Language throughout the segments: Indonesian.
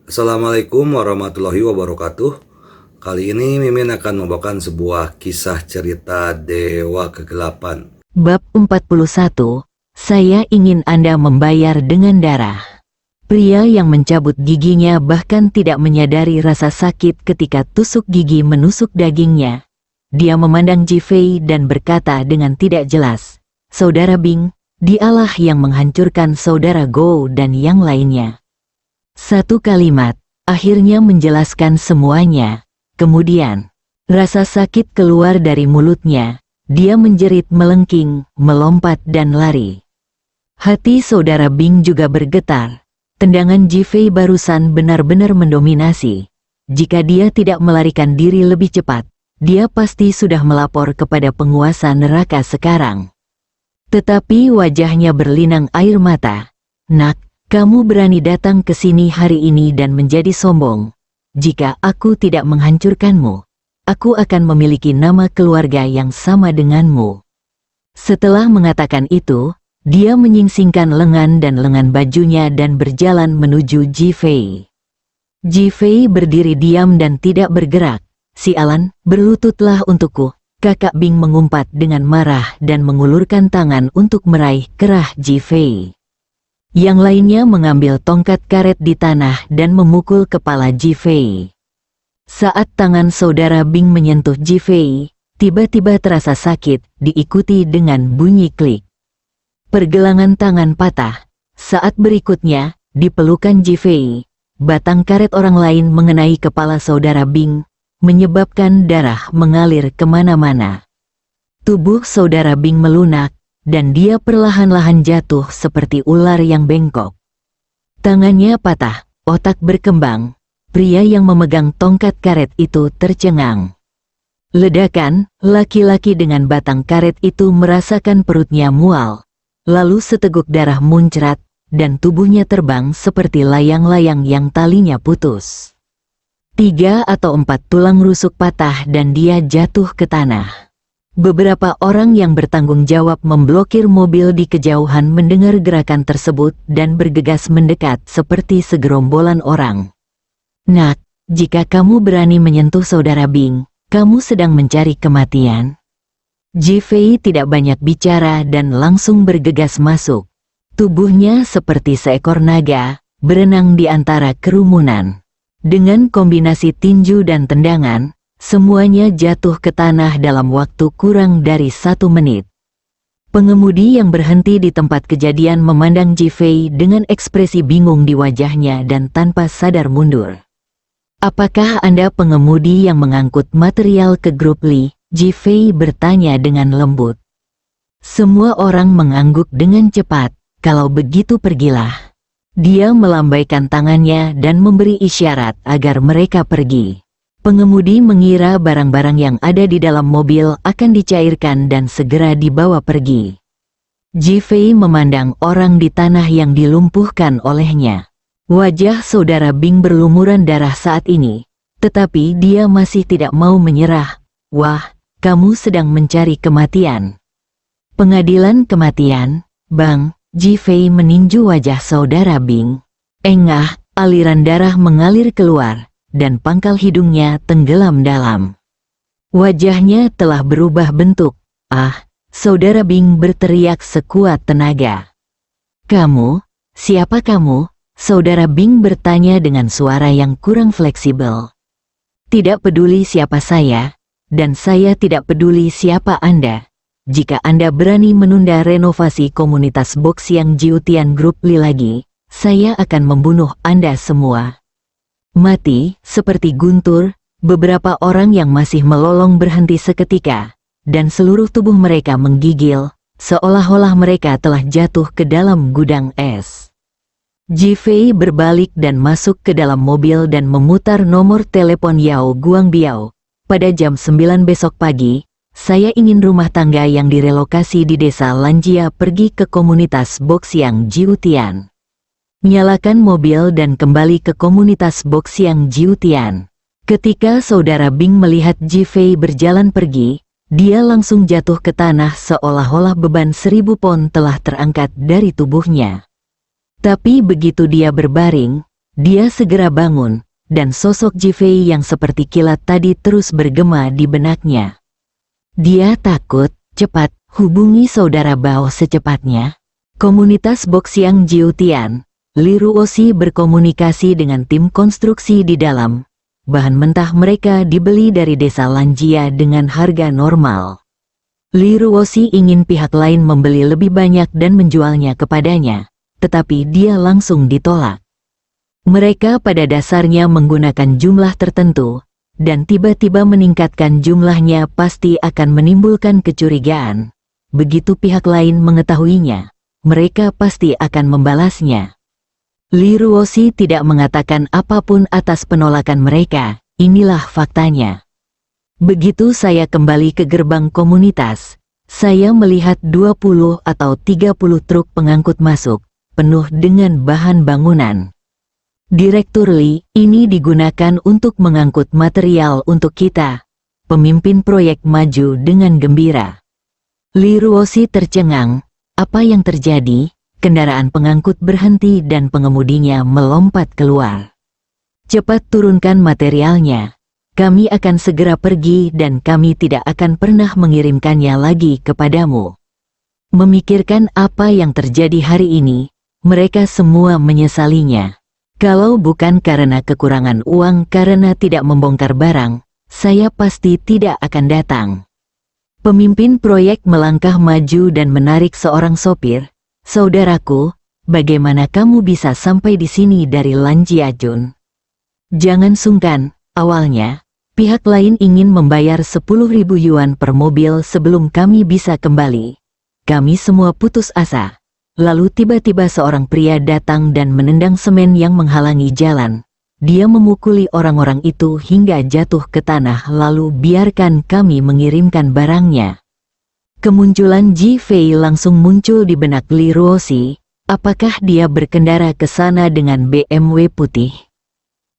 Assalamualaikum warahmatullahi wabarakatuh. Kali ini Mimin akan membawakan sebuah kisah cerita Dewa Kegelapan. Bab 41, saya ingin Anda membayar dengan darah. Pria yang mencabut giginya bahkan tidak menyadari rasa sakit ketika tusuk gigi menusuk dagingnya. Dia memandang Ji Fei dan berkata dengan tidak jelas, "Saudara Bing, dialah yang menghancurkan saudara Gou dan yang lainnya." Satu kalimat, akhirnya menjelaskan semuanya. Kemudian, rasa sakit keluar dari mulutnya. Dia menjerit melengking, melompat dan lari. Hati saudara Bing juga bergetar. Tendangan Ji Fei barusan benar-benar mendominasi. Jika dia tidak melarikan diri lebih cepat, dia pasti sudah melapor kepada penguasa neraka sekarang. Tetapi wajahnya berlinang air mata. "Nak, kamu berani datang ke sini hari ini dan menjadi sombong. Jika aku tidak menghancurkanmu, aku akan memiliki nama keluarga yang sama denganmu." Setelah mengatakan itu, dia menyingsingkan lengan dan lengan bajunya dan berjalan menuju Ji Fei. Ji Fei berdiri diam dan tidak bergerak. "Sialan, berlututlah untukku." Kakak Bing mengumpat dengan marah dan mengulurkan tangan untuk meraih kerah Ji Fei. Yang lainnya mengambil tongkat karet di tanah dan memukul kepala Ji Fei. Saat tangan saudara Bing menyentuh Ji Fei, tiba-tiba terasa sakit, diikuti dengan bunyi klik. Pergelangan tangan patah. Saat berikutnya, di pelukan Ji Fei, batang karet orang lain mengenai kepala saudara Bing, menyebabkan darah mengalir kemana-mana. Tubuh saudara Bing melunak, dan dia perlahan-lahan jatuh seperti ular yang bengkok. Tangannya patah, otak berkembang. Pria yang memegang tongkat karet itu tercengang. Ledakan, laki-laki dengan batang karet itu merasakan perutnya mual. Lalu seteguk darah muncrat, dan tubuhnya terbang seperti layang-layang yang talinya putus. 3 atau 4 tulang rusuk patah dan dia jatuh ke tanah. Beberapa orang yang bertanggung jawab memblokir mobil di kejauhan mendengar gerakan tersebut dan bergegas mendekat seperti segerombolan orang. "Nak, jika kamu berani menyentuh saudara Bing, kamu sedang mencari kematian." Ji Fei tidak banyak bicara dan langsung bergegas masuk. Tubuhnya seperti seekor naga, berenang di antara kerumunan. Dengan kombinasi tinju dan tendangan, semuanya jatuh ke tanah dalam waktu kurang dari 1 menit. Pengemudi yang berhenti di tempat kejadian memandang Ji Fei dengan ekspresi bingung di wajahnya dan tanpa sadar mundur. "Apakah Anda pengemudi yang mengangkut material ke grup Li?" Ji Fei bertanya dengan lembut. Semua orang mengangguk dengan cepat. "Kalau begitu pergilah." Dia melambaikan tangannya dan memberi isyarat agar mereka pergi. Pengemudi mengira barang-barang yang ada di dalam mobil akan dicairkan dan segera dibawa pergi. Ji Fei memandang orang di tanah yang dilumpuhkan olehnya. Wajah saudara Bing berlumuran darah saat ini, tetapi dia masih tidak mau menyerah. "Wah, kamu sedang mencari kematian." "Pengadilan kematian, Bang." Ji Fei meninju wajah saudara Bing. Engah, aliran darah mengalir keluar, dan pangkal hidungnya tenggelam dalam. Wajahnya telah berubah bentuk. "Ah!" Saudara Bing berteriak sekuat tenaga. "Kamu? Siapa kamu?" Saudara Bing bertanya dengan suara yang kurang fleksibel. "Tidak peduli siapa saya, dan saya tidak peduli siapa Anda. Jika Anda berani menunda renovasi komunitas Boxiang Jiutian Group Li lagi, saya akan membunuh Anda semua." Mati, seperti guntur, beberapa orang yang masih melolong berhenti seketika, dan seluruh tubuh mereka menggigil, seolah-olah mereka telah jatuh ke dalam gudang es. Ji Fei berbalik dan masuk ke dalam mobil dan memutar nomor telepon Yao Guangbiao. "Pada jam 9 besok pagi, saya ingin rumah tangga yang direlokasi di desa Lanjia pergi ke komunitas Boxiang Jiutian." Nyalakan mobil dan kembali ke komunitas Boxiang Jiutian. Ketika saudara Bing melihat Ji Fei berjalan pergi, dia langsung jatuh ke tanah seolah-olah beban 1000 pon telah terangkat dari tubuhnya. Tapi begitu dia berbaring, Dia segera bangun, dan sosok Jifei yang seperti kilat tadi terus bergema di benaknya. Dia takut. Cepat, hubungi saudara Bao secepatnya. Komunitas Boxiang Jiutian, Li Ruoxi berkomunikasi dengan tim konstruksi di dalam. Bahan mentah mereka dibeli dari desa Lanjia dengan harga normal. Li Ruoxi ingin pihak lain membeli lebih banyak dan menjualnya kepadanya, tetapi dia langsung ditolak. Mereka pada dasarnya menggunakan jumlah tertentu, dan tiba-tiba meningkatkan jumlahnya pasti akan menimbulkan kecurigaan. Begitu pihak lain mengetahuinya, mereka pasti akan membalasnya. Li Ruoxi tidak mengatakan apapun atas penolakan mereka, inilah faktanya. Begitu saya kembali ke gerbang komunitas, saya melihat 20 atau 30 truk pengangkut masuk, penuh dengan bahan bangunan. Direktur Li, ini digunakan untuk mengangkut material untuk kita. Pemimpin proyek maju dengan gembira. Li Ruoxi tercengang. Apa yang terjadi? Kendaraan pengangkut berhenti dan pengemudinya melompat keluar. Cepat turunkan materialnya. Kami akan segera pergi dan kami tidak akan pernah mengirimkannya lagi kepadamu. Memikirkan apa yang terjadi hari ini, mereka semua menyesalinya. Kalau bukan karena kekurangan uang karena tidak membongkar barang, saya pasti tidak akan datang. Pemimpin proyek melangkah maju dan menarik seorang sopir. Saudaraku, bagaimana kamu bisa sampai di sini dari Lanjiajun? Jangan sungkan, awalnya, pihak lain ingin membayar 10.000 yuan per mobil sebelum kami bisa kembali. Kami semua putus asa. Lalu tiba-tiba seorang pria datang dan menendang semen yang menghalangi jalan. Dia memukuli orang-orang itu hingga jatuh ke tanah lalu biarkan kami mengirimkan barangnya. Kemunculan Jifei langsung muncul di benak Li Ruoxi. Apakah dia berkendara ke sana dengan BMW putih?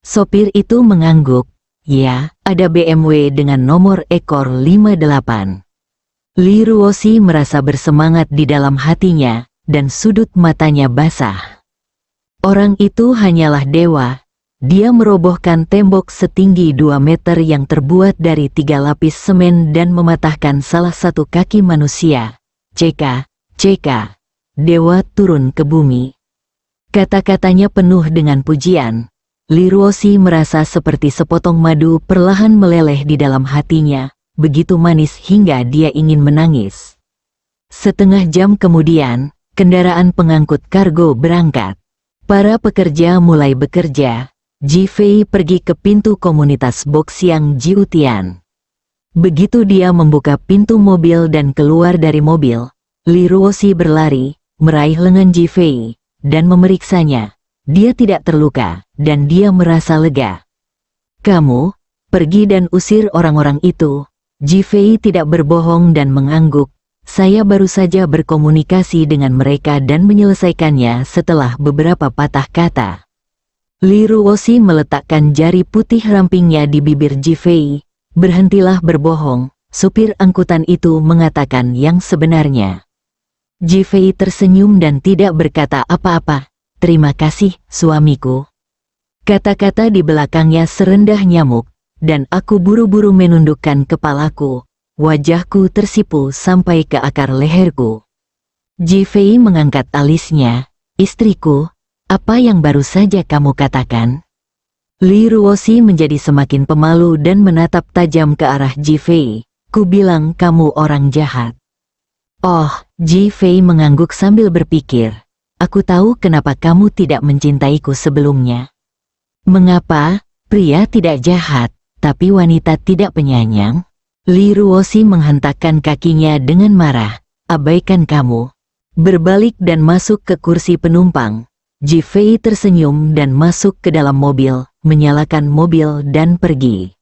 Sopir itu mengangguk. Ya, ada BMW dengan nomor ekor 58. Li Ruoxi merasa bersemangat di dalam hatinya. Dan sudut matanya basah. Orang itu hanyalah dewa. Dia merobohkan tembok setinggi 2 meter yang terbuat dari 3 lapis semen dan mematahkan salah satu kaki manusia. Ceka. Dewa turun ke bumi. Kata-katanya penuh dengan pujian. Li Ruoxi merasa seperti sepotong madu perlahan meleleh di dalam hatinya, begitu manis hingga dia ingin menangis. Setengah jam kemudian, kendaraan pengangkut kargo berangkat. Para pekerja mulai bekerja. Jifei pergi ke pintu komunitas Boxiang Jiutian. Begitu dia membuka pintu mobil dan keluar dari mobil, Li Ruoxi berlari, meraih lengan Jifei, dan memeriksanya. Dia tidak terluka, dan dia merasa lega. Kamu, pergi dan usir orang-orang itu. Jifei tidak berbohong dan mengangguk. Saya baru saja berkomunikasi dengan mereka dan menyelesaikannya setelah beberapa patah kata. Li Ruoxi meletakkan jari putih rampingnya di bibir Jifei. Berhentilah berbohong, supir angkutan itu mengatakan yang sebenarnya. Jifei tersenyum dan tidak berkata apa-apa. Terima kasih, suamiku. Kata-kata di belakangnya serendah nyamuk, dan aku buru-buru menundukkan kepalaku. Wajahku tersipu sampai ke akar leherku. Jifei mengangkat alisnya. Istriku, apa yang baru saja kamu katakan? Li Ruoxi menjadi semakin pemalu dan menatap tajam ke arah Jifei. Ku bilang kamu orang jahat. Oh, Jifei mengangguk sambil berpikir. Aku tahu kenapa kamu tidak mencintaiku sebelumnya. Mengapa? Pria tidak jahat, tapi wanita tidak penyayang. Li Ruoxi menghentakkan kakinya dengan marah. Abaikan kamu. Berbalik dan masuk ke kursi penumpang. Jifei tersenyum dan masuk ke dalam mobil, menyalakan mobil dan pergi.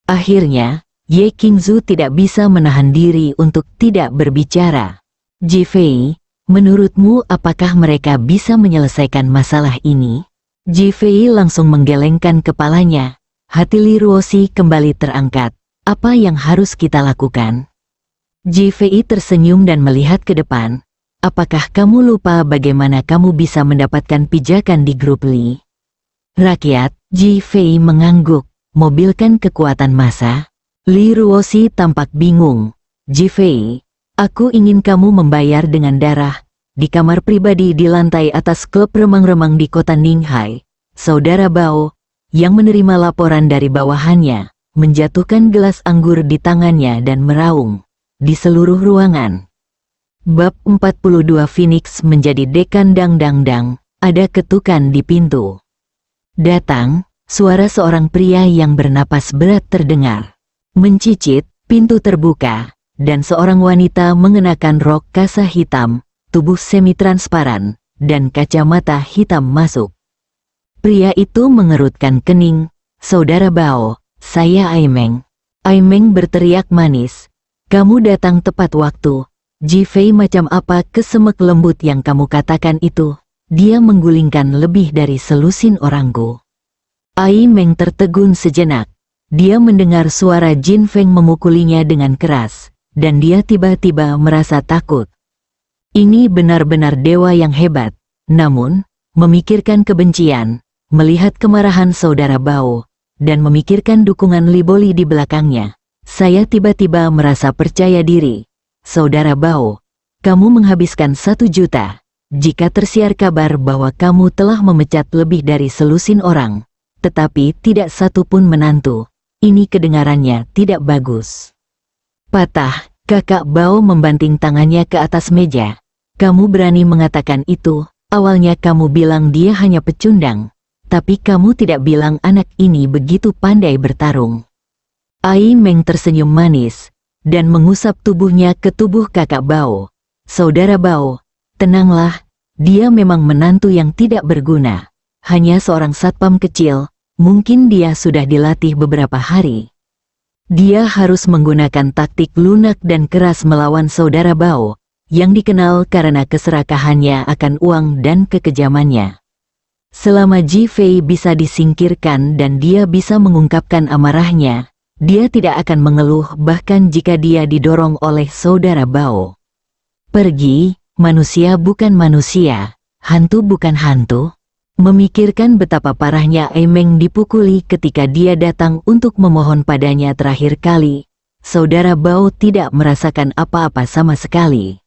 Akhirnya, Ye Qingzu tidak bisa menahan diri untuk tidak berbicara. Jifei, menurutmu apakah mereka bisa menyelesaikan masalah ini? Jifei langsung menggelengkan kepalanya. Hati Li Ruoxi kembali terangkat. Apa yang harus kita lakukan? Jifei tersenyum dan melihat ke depan. Apakah kamu lupa bagaimana kamu bisa mendapatkan pijakan di grup Li? Rakyat, Ji Fei mengangguk. Mobilkan kekuatan massa? Li Ruoxi tampak bingung. Ji Fei, aku ingin kamu membayar dengan darah. Di kamar pribadi di lantai atas klub remang-remang di kota Ninghai, Saudara Bao, yang menerima laporan dari bawahannya, menjatuhkan gelas anggur di tangannya dan meraung di seluruh ruangan. Bab 42 Phoenix menjadi dekan dang-dang-dang, ada ketukan di pintu. Datang, suara seorang pria yang bernapas berat terdengar. Mencicit, pintu terbuka, dan seorang wanita mengenakan rok kasa hitam, tubuh semi-transparan, dan kacamata hitam masuk. Pria itu mengerutkan kening. Saudara Bao, saya Aimeng. Aimeng berteriak manis. Kamu datang tepat waktu. Ji Fei macam apa kesemek lembut yang kamu katakan itu? Dia menggulingkan lebih dari selusin orangku. Aimeng tertegun sejenak. Dia mendengar suara Jin Feng memukulinya dengan keras, dan dia tiba-tiba merasa takut. Ini benar-benar dewa yang hebat. Namun, memikirkan kebencian, melihat kemarahan saudara Bao, dan memikirkan dukungan Liboli di belakangnya, saya tiba-tiba merasa percaya diri. Saudara Bao, kamu menghabiskan 1 juta. Jika tersiar kabar bahwa kamu telah memecat lebih dari selusin orang, tetapi tidak satu pun menantu, ini kedengarannya tidak bagus. Patah, kakak Bao membanting tangannya ke atas meja. Kamu berani mengatakan itu, awalnya kamu bilang dia hanya pecundang, tapi kamu tidak bilang anak ini begitu pandai bertarung. Aimeng tersenyum manis, dan mengusap tubuhnya ke tubuh kakak Bao. Saudara Bao, tenanglah, dia memang menantu yang tidak berguna. Hanya seorang satpam kecil, mungkin dia sudah dilatih beberapa hari. Dia harus menggunakan taktik lunak dan keras melawan saudara Bao, yang dikenal karena keserakahannya akan uang dan kekejamannya. Selama Ji Fei bisa disingkirkan dan dia bisa mengungkapkan amarahnya, dia tidak akan mengeluh bahkan jika dia didorong oleh saudara Bao. Pergi, manusia bukan manusia, hantu bukan hantu. Memikirkan betapa parahnya Aimeng dipukuli ketika dia datang untuk memohon padanya terakhir kali, saudara Bao tidak merasakan apa-apa sama sekali.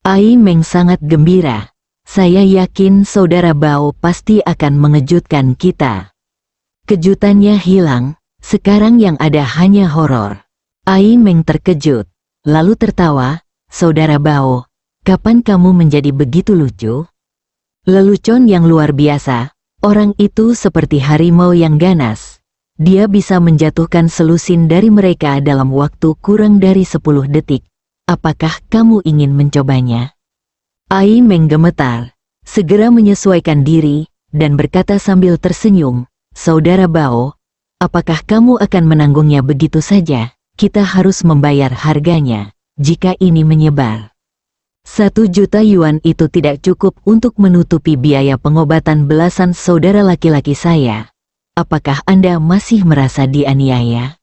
Aimeng sangat gembira. Saya yakin saudara Bao pasti akan mengejutkan kita. Kejutannya hilang, sekarang yang ada hanya horor. Aimeng terkejut, lalu tertawa. Saudara Bao, kapan kamu menjadi begitu lucu? Lelucon yang luar biasa, orang itu seperti harimau yang ganas. Dia bisa menjatuhkan selusin dari mereka dalam waktu kurang dari 10 detik. Apakah kamu ingin mencobanya? Aimeng gemetar, segera menyesuaikan diri, dan berkata sambil tersenyum, Saudara Bao, apakah kamu akan menanggungnya begitu saja? Kita harus membayar harganya, jika ini menyebar. 1 juta yuan itu tidak cukup untuk menutupi biaya pengobatan belasan saudara laki-laki saya. Apakah Anda masih merasa dianiaya?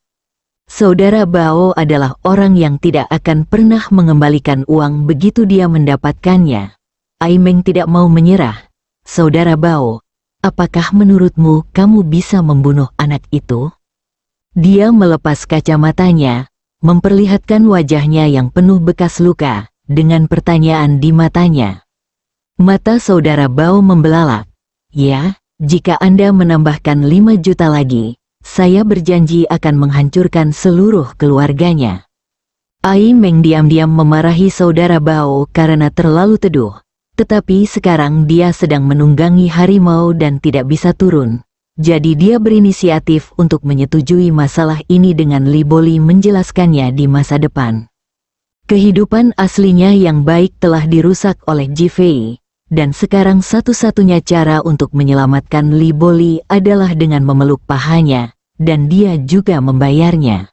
Saudara Bao adalah orang yang tidak akan pernah mengembalikan uang begitu dia mendapatkannya. Aimeng tidak mau menyerah. Saudara Bao, apakah menurutmu kamu bisa membunuh anak itu? Dia melepas kacamatanya, memperlihatkan wajahnya yang penuh bekas luka, dengan pertanyaan di matanya. Mata saudara Bao membelalak. Ya, jika Anda menambahkan 5 juta lagi, saya berjanji akan menghancurkan seluruh keluarganya. Aimeng diam-diam memarahi saudara Bao karena terlalu teduh, tetapi sekarang dia sedang menunggangi harimau dan tidak bisa turun. Jadi dia berinisiatif untuk menyetujui masalah ini dengan Liboli menjelaskannya di masa depan. Kehidupan aslinya yang baik telah dirusak oleh Ji Fei, dan sekarang satu-satunya cara untuk menyelamatkan Liboli adalah dengan memeluk pahanya, dan dia juga membayarnya.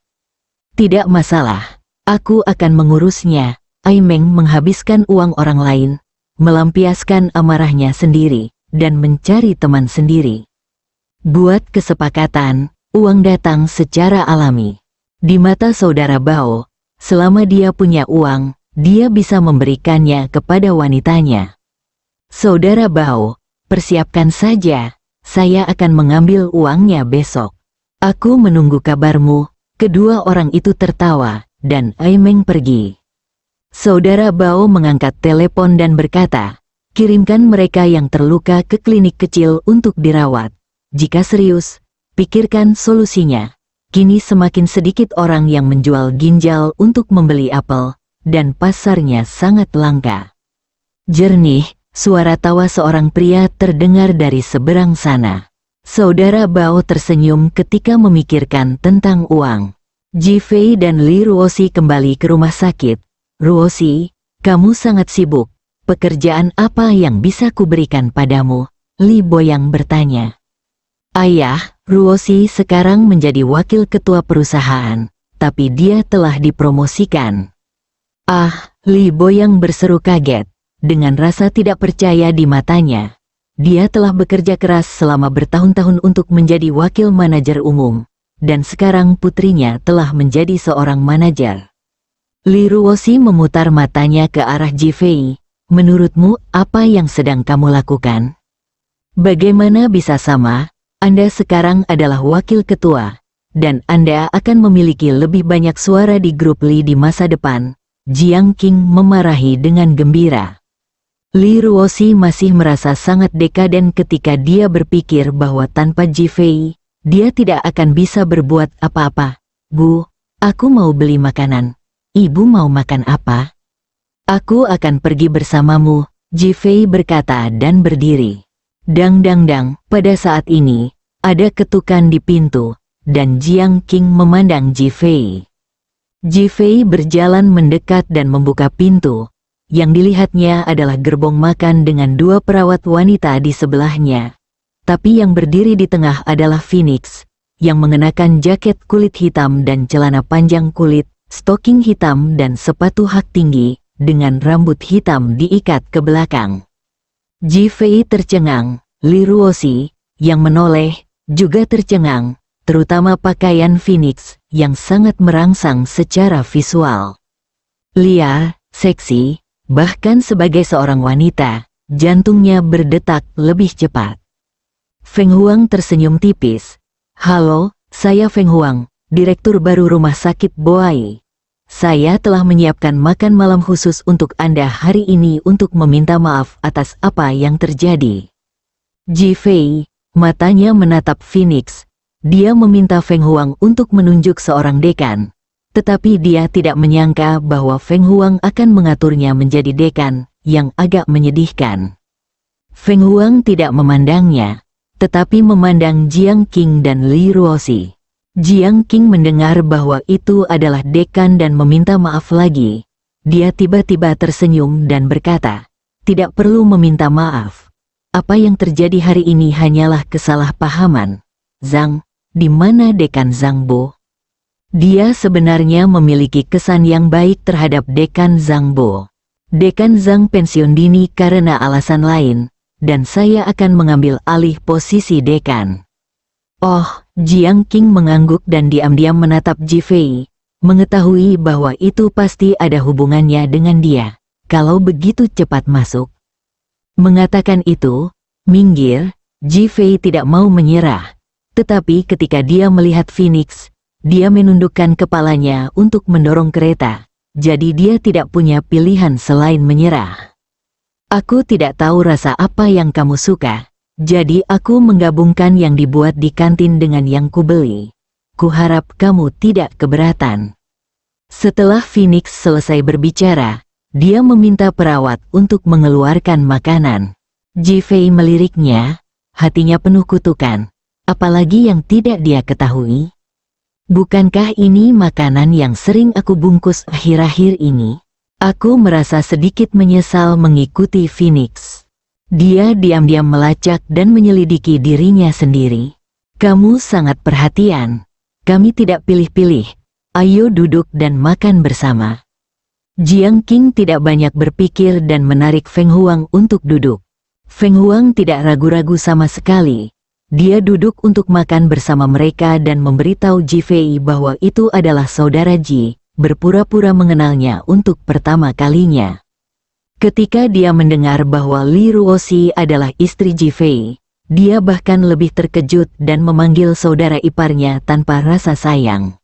Tidak masalah, aku akan mengurusnya. Aimeng menghabiskan uang orang lain, melampiaskan amarahnya sendiri, dan mencari teman sendiri. Buat kesepakatan, uang datang secara alami. Di mata saudara Bao, selama dia punya uang, dia bisa memberikannya kepada wanitanya. Saudara Bao, persiapkan saja, saya akan mengambil uangnya besok. Aku menunggu kabarmu. Kedua orang itu tertawa, dan Aimeng pergi. Saudara Bao mengangkat telepon dan berkata, kirimkan mereka yang terluka ke klinik kecil untuk dirawat. Jika serius, pikirkan solusinya. Kini semakin sedikit orang yang menjual ginjal untuk membeli apel, dan pasarnya sangat langka. Jernih, suara tawa seorang pria terdengar dari seberang sana. Saudara Bao tersenyum ketika memikirkan tentang uang. Ji Fei dan Li Ruoxi kembali ke rumah sakit. Ruoxi, kamu sangat sibuk. Pekerjaan apa yang bisa kuberikan padamu? Li Boyang bertanya. Ayah, Ruoxi sekarang menjadi wakil ketua perusahaan, tapi dia telah dipromosikan. Ah, Li Boyang berseru kaget, dengan rasa tidak percaya di matanya. Dia telah bekerja keras selama bertahun-tahun untuk menjadi wakil manajer umum, dan sekarang putrinya telah menjadi seorang manajer. Li Ruoxi memutar matanya ke arah Ji Fei. Menurutmu, apa yang sedang kamu lakukan? Bagaimana bisa sama? Anda sekarang adalah wakil ketua, dan Anda akan memiliki lebih banyak suara di grup Li di masa depan. Jiang Qing memarahi dengan gembira. Li Ruoxi masih merasa sangat dekaden ketika dia berpikir bahwa tanpa Ji Fei, dia tidak akan bisa berbuat apa-apa. Bu, aku mau beli makanan. Ibu mau makan apa? Aku akan pergi bersamamu, Ji Fei berkata dan berdiri. Dang dang dang, pada saat ini, ada ketukan di pintu, dan Jiang Qing memandang Ji Fei. Ji Fei berjalan mendekat dan membuka pintu. Yang dilihatnya adalah gerbong makan dengan dua perawat wanita di sebelahnya. Tapi yang berdiri di tengah adalah Phoenix, yang mengenakan jaket kulit hitam dan celana panjang kulit, stoking hitam dan sepatu hak tinggi, dengan rambut hitam diikat ke belakang. Ji Fei tercengang, Li Ruoxi, yang menoleh, juga tercengang, terutama pakaian Phoenix, yang sangat merangsang secara visual. Liar, seksi, bahkan sebagai seorang wanita, jantungnya berdetak lebih cepat. Feng Huang tersenyum tipis. Halo, saya Feng Huang, direktur baru rumah sakit Boai. Saya telah menyiapkan makan malam khusus untuk Anda hari ini untuk meminta maaf atas apa yang terjadi. Ji Fei, matanya menatap Phoenix. Dia meminta Feng Huang untuk menunjuk seorang dekan. Tetapi dia tidak menyangka bahwa Feng Huang akan mengaturnya menjadi dekan, yang agak menyedihkan. Feng Huang tidak memandangnya, tetapi memandang Jiang Qing dan Li Ruoxi. Jiang Qing mendengar bahwa itu adalah dekan dan meminta maaf lagi. Dia tiba-tiba tersenyum dan berkata, tidak perlu meminta maaf. Apa yang terjadi hari ini hanyalah kesalahpahaman. Zhang, di mana dekan Zhang Bo? Dia sebenarnya memiliki kesan yang baik terhadap dekan Zhang Bo. Dekan Zhang pensiun dini karena alasan lain, dan saya akan mengambil alih posisi dekan. Oh, Jiang Qing mengangguk dan diam-diam menatap Ji Fei, mengetahui bahwa itu pasti ada hubungannya dengan dia, kalau begitu cepat masuk. Mengatakan itu, minggir, Ji Fei tidak mau menyerah, tetapi ketika dia melihat Phoenix, dia menundukkan kepalanya untuk mendorong kereta, jadi dia tidak punya pilihan selain menyerah. Aku tidak tahu rasa apa yang kamu suka, jadi aku menggabungkan yang dibuat di kantin dengan yang kubeli. Kuharap kamu tidak keberatan. Setelah Phoenix selesai berbicara, dia meminta perawat untuk mengeluarkan makanan. Ji Fei meliriknya, hatinya penuh kutukan, apalagi yang tidak dia ketahui. Bukankah ini makanan yang sering aku bungkus akhir-akhir ini? Aku merasa sedikit menyesal mengikuti Phoenix. Dia diam-diam melacak dan menyelidiki dirinya sendiri. Kamu sangat perhatian. Kami tidak pilih-pilih. Ayo duduk dan makan bersama. Jiang Qing tidak banyak berpikir dan menarik Feng Huang untuk duduk. Feng Huang tidak ragu-ragu sama sekali. Dia duduk untuk makan bersama mereka dan memberitahu Ji Fei bahwa itu adalah saudara Ji, berpura-pura mengenalnya untuk pertama kalinya. Ketika dia mendengar bahwa Li Ruoxi adalah istri Ji Fei, Dia bahkan lebih terkejut dan memanggil saudara iparnya tanpa rasa sayang.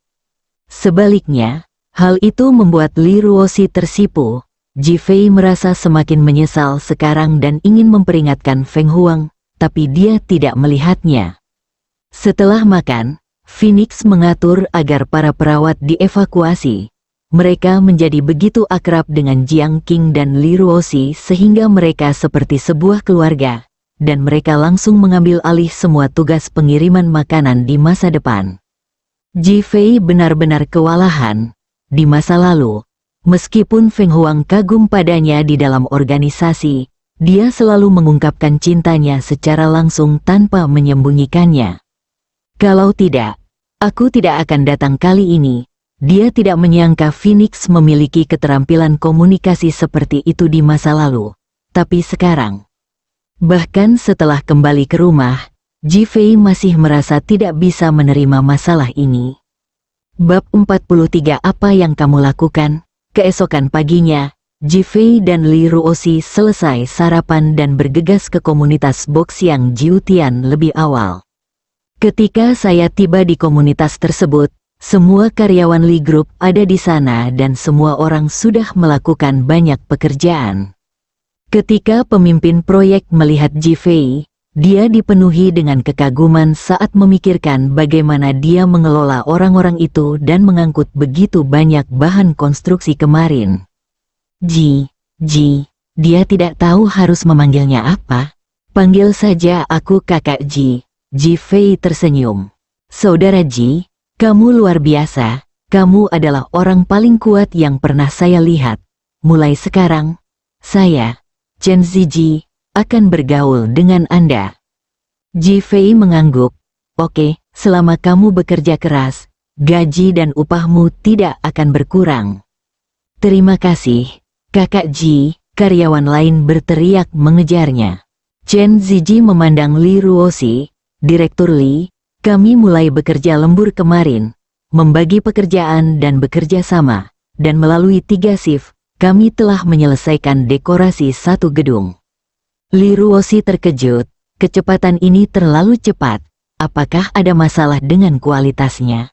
Sebaliknya, hal itu membuat Li Ruoxi tersipu. Ji Fei merasa semakin menyesal sekarang dan ingin memperingatkan Feng Huang, tapi dia tidak melihatnya. Setelah makan, Phoenix mengatur agar para perawat dievakuasi. Mereka menjadi begitu akrab dengan Jiang Qing dan Li Ruoxi sehingga mereka seperti sebuah keluarga, dan mereka langsung mengambil alih semua tugas pengiriman makanan di masa depan. Ji Fei benar-benar kewalahan. Di masa lalu, meskipun Feng Huang kagum padanya di dalam organisasi, dia selalu mengungkapkan cintanya secara langsung tanpa menyembunyikannya. Kalau tidak, aku tidak akan datang kali ini. Dia tidak menyangka Phoenix memiliki keterampilan komunikasi seperti itu di masa lalu. Tapi sekarang, bahkan setelah kembali ke rumah, Ji Fei masih merasa tidak bisa menerima masalah ini. Bab 43. Apa yang kamu lakukan? Keesokan paginya, Ji Fei dan Li Ruoxi selesai sarapan dan bergegas ke komunitas Boxiang Jiutian lebih awal. Ketika saya tiba di komunitas tersebut, semua karyawan Li Group ada di sana dan semua orang sudah melakukan banyak pekerjaan. Ketika pemimpin proyek melihat Ji Fei, dia dipenuhi dengan kekaguman saat memikirkan bagaimana dia mengelola orang-orang itu dan mengangkut begitu banyak bahan konstruksi kemarin. Ji, dia tidak tahu harus memanggilnya apa. Panggil saja aku Kakak Ji. Ji Fei tersenyum. Saudara Ji, kamu luar biasa, kamu adalah orang paling kuat yang pernah saya lihat. Mulai sekarang, saya, Chen Ziji, akan bergaul dengan Anda. Ji Fei mengangguk. Oke, selama kamu bekerja keras, gaji dan upahmu tidak akan berkurang. Terima kasih, Kakak Ji, karyawan lain berteriak mengejarnya. Chen Ziji memandang Li Ruoxi. Direktur Li, kami mulai bekerja lembur kemarin, membagi pekerjaan dan bekerja sama, dan melalui 3 shift, kami telah menyelesaikan dekorasi satu gedung. Li Ruoxi terkejut, kecepatan ini terlalu cepat, apakah ada masalah dengan kualitasnya?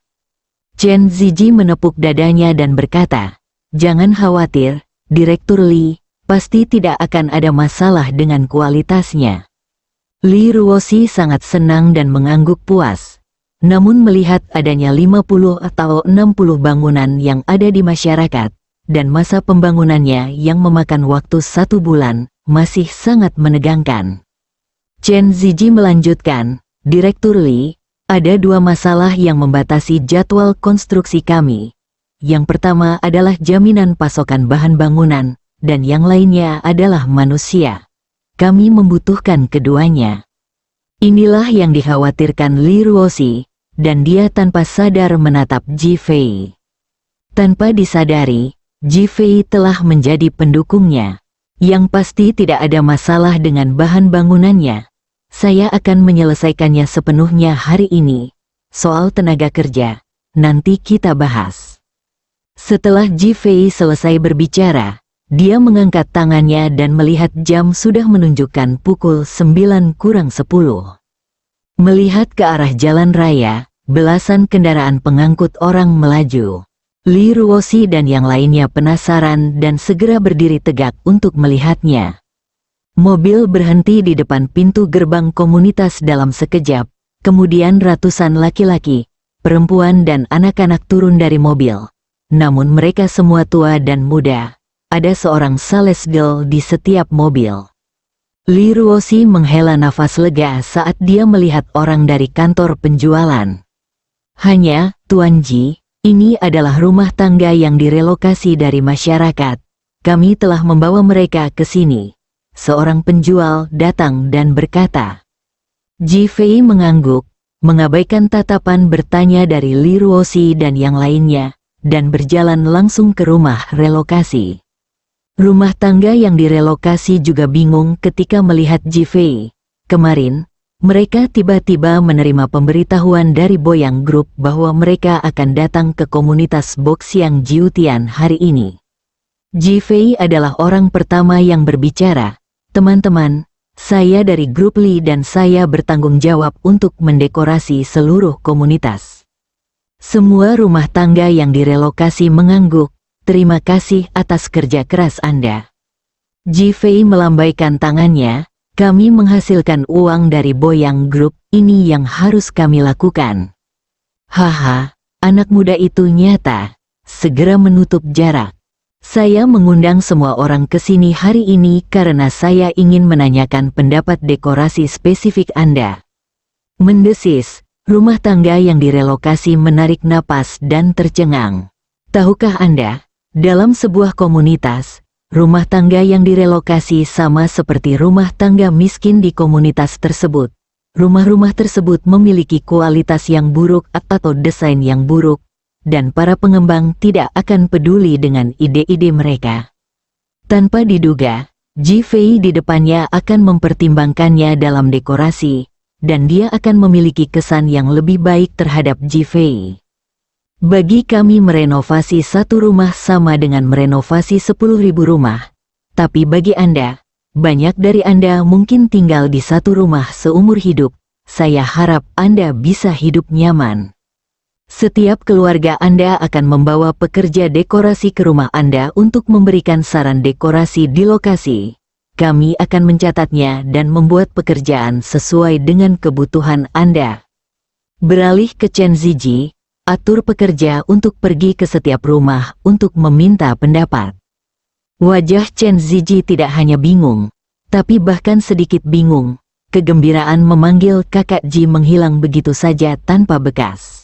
Chen Ziji menepuk dadanya dan berkata, jangan khawatir, Direktur Li, pasti tidak akan ada masalah dengan kualitasnya. Li Ruoxi sangat senang dan mengangguk puas. Namun melihat adanya 50 atau 60 bangunan yang ada di masyarakat, dan masa pembangunannya yang memakan waktu 1 bulan, masih sangat menegangkan. Chen Ziji melanjutkan, Direktur Li, ada 2 masalah yang membatasi jadwal konstruksi kami. Yang pertama adalah jaminan pasokan bahan bangunan, dan yang lainnya adalah manusia. Kami membutuhkan keduanya. Inilah yang dikhawatirkan Li Ruoxi, dan dia tanpa sadar menatap Ji Fei. Tanpa disadari, Ji Fei telah menjadi pendukungnya. Yang pasti tidak ada masalah dengan bahan bangunannya. Saya akan menyelesaikannya sepenuhnya hari ini. Soal tenaga kerja, nanti kita bahas. Setelah Ji Fei selesai berbicara, dia mengangkat tangannya dan melihat jam sudah menunjukkan pukul 9:50. Melihat ke arah jalan raya, belasan kendaraan pengangkut orang melaju. Li Ruoxi dan yang lainnya penasaran dan segera berdiri tegak untuk melihatnya. Mobil berhenti di depan pintu gerbang komunitas dalam sekejap, kemudian ratusan laki-laki, perempuan dan anak-anak turun dari mobil. Namun mereka semua tua dan muda. Ada seorang sales girl di setiap mobil. Li Ruoxi menghela nafas lega saat dia melihat orang dari kantor penjualan. Hanya, Tuan Ji, ini adalah rumah tangga yang direlokasi dari masyarakat. Kami telah membawa mereka ke sini. Seorang penjual datang dan berkata. Ji Fei mengangguk, mengabaikan tatapan bertanya dari Li Ruoxi dan yang lainnya, dan berjalan langsung ke rumah relokasi. Rumah tangga yang direlokasi juga bingung ketika melihat Ji Fei. Kemarin, mereka tiba-tiba menerima pemberitahuan dari Boyang Group bahwa mereka akan datang ke komunitas Boxiang Jiutian hari ini. Ji Fei adalah orang pertama yang berbicara. Teman-teman, Saya dari grup Li dan saya bertanggung jawab untuk mendekorasi seluruh komunitas. Semua rumah tangga yang direlokasi mengangguk. Terima kasih atas kerja keras Anda. Ji Fei melambaikan tangannya. Kami menghasilkan uang dari Boyang Group, ini yang harus kami lakukan. Haha, anak muda itu nyata. Segera menutup jarak. Saya mengundang semua orang ke sini hari ini karena saya ingin menanyakan pendapat dekorasi spesifik Anda. Mendesis, rumah tangga yang direlokasi menarik napas dan tercengang. Tahukah Anda, dalam sebuah komunitas, rumah tangga yang direlokasi sama seperti rumah tangga miskin di komunitas tersebut. Rumah-rumah tersebut memiliki kualitas yang buruk atau desain yang buruk, dan para pengembang tidak akan peduli dengan ide-ide mereka. Tanpa diduga, Ji Fei di depannya akan mempertimbangkannya dalam dekorasi, dan dia akan memiliki kesan yang lebih baik terhadap Ji Fei. Bagi kami merenovasi satu rumah sama dengan merenovasi 10.000 rumah, tapi bagi Anda, banyak dari Anda mungkin tinggal di satu rumah seumur hidup, saya harap Anda bisa hidup nyaman. Setiap keluarga Anda akan membawa pekerja dekorasi ke rumah Anda untuk memberikan saran dekorasi di lokasi. Kami akan mencatatnya dan membuat pekerjaan sesuai dengan kebutuhan Anda. Beralih ke Chen Ziji, atur pekerja untuk pergi ke setiap rumah untuk meminta pendapat. Wajah Chen Ziji tidak hanya bingung, tapi bahkan sedikit bingung. Kegembiraan memanggil kakak Ji menghilang begitu saja tanpa bekas.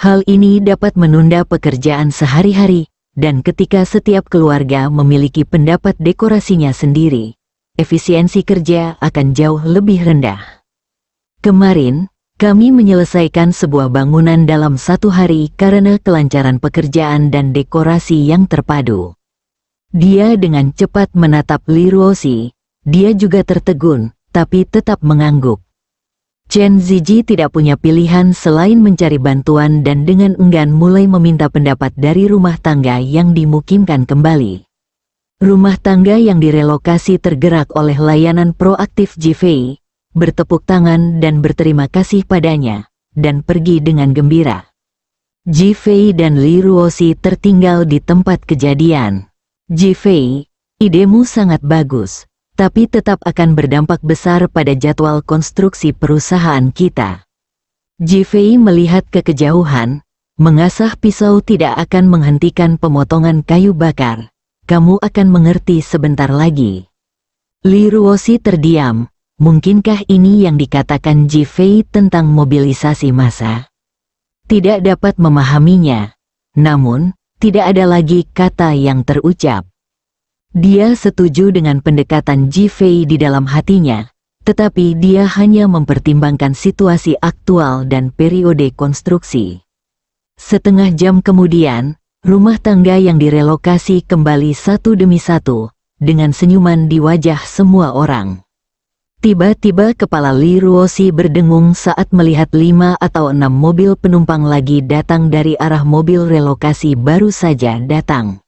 Hal ini dapat menunda pekerjaan sehari-hari, dan ketika setiap keluarga memiliki pendapat dekorasinya sendiri, efisiensi kerja akan jauh lebih rendah. Kemarin, kami menyelesaikan sebuah bangunan dalam satu hari karena kelancaran pekerjaan dan dekorasi yang terpadu. Dia dengan cepat menatap Li Ruoxi, dia juga tertegun, tapi tetap mengangguk. Chen Ziji tidak punya pilihan selain mencari bantuan dan dengan enggan mulai meminta pendapat dari rumah tangga yang dimukimkan kembali. Rumah tangga yang direlokasi tergerak oleh layanan proaktif Ji Fei, bertepuk tangan dan berterima kasih padanya, dan pergi dengan gembira. Ji Fei dan Li Ruoxi tertinggal di tempat kejadian. Ji Fei, idemu sangat bagus, tapi tetap akan berdampak besar pada jadwal konstruksi perusahaan kita. Ji Fei melihat ke kejauhan, mengasah pisau tidak akan menghentikan pemotongan kayu bakar. Kamu akan mengerti sebentar lagi. Li Ruoxi terdiam, mungkinkah ini yang dikatakan Ji Fei tentang mobilisasi massa? Tidak dapat memahaminya, namun, tidak ada lagi kata yang terucap. Dia setuju dengan pendekatan Ji Fei di dalam hatinya, tetapi dia hanya mempertimbangkan situasi aktual dan periode konstruksi. Setengah jam kemudian, rumah tangga yang direlokasi kembali satu demi satu, dengan senyuman di wajah semua orang. Tiba-tiba kepala Li Ruoxi berdengung saat melihat 5 atau 6 mobil penumpang lagi datang dari arah mobil relokasi baru saja datang.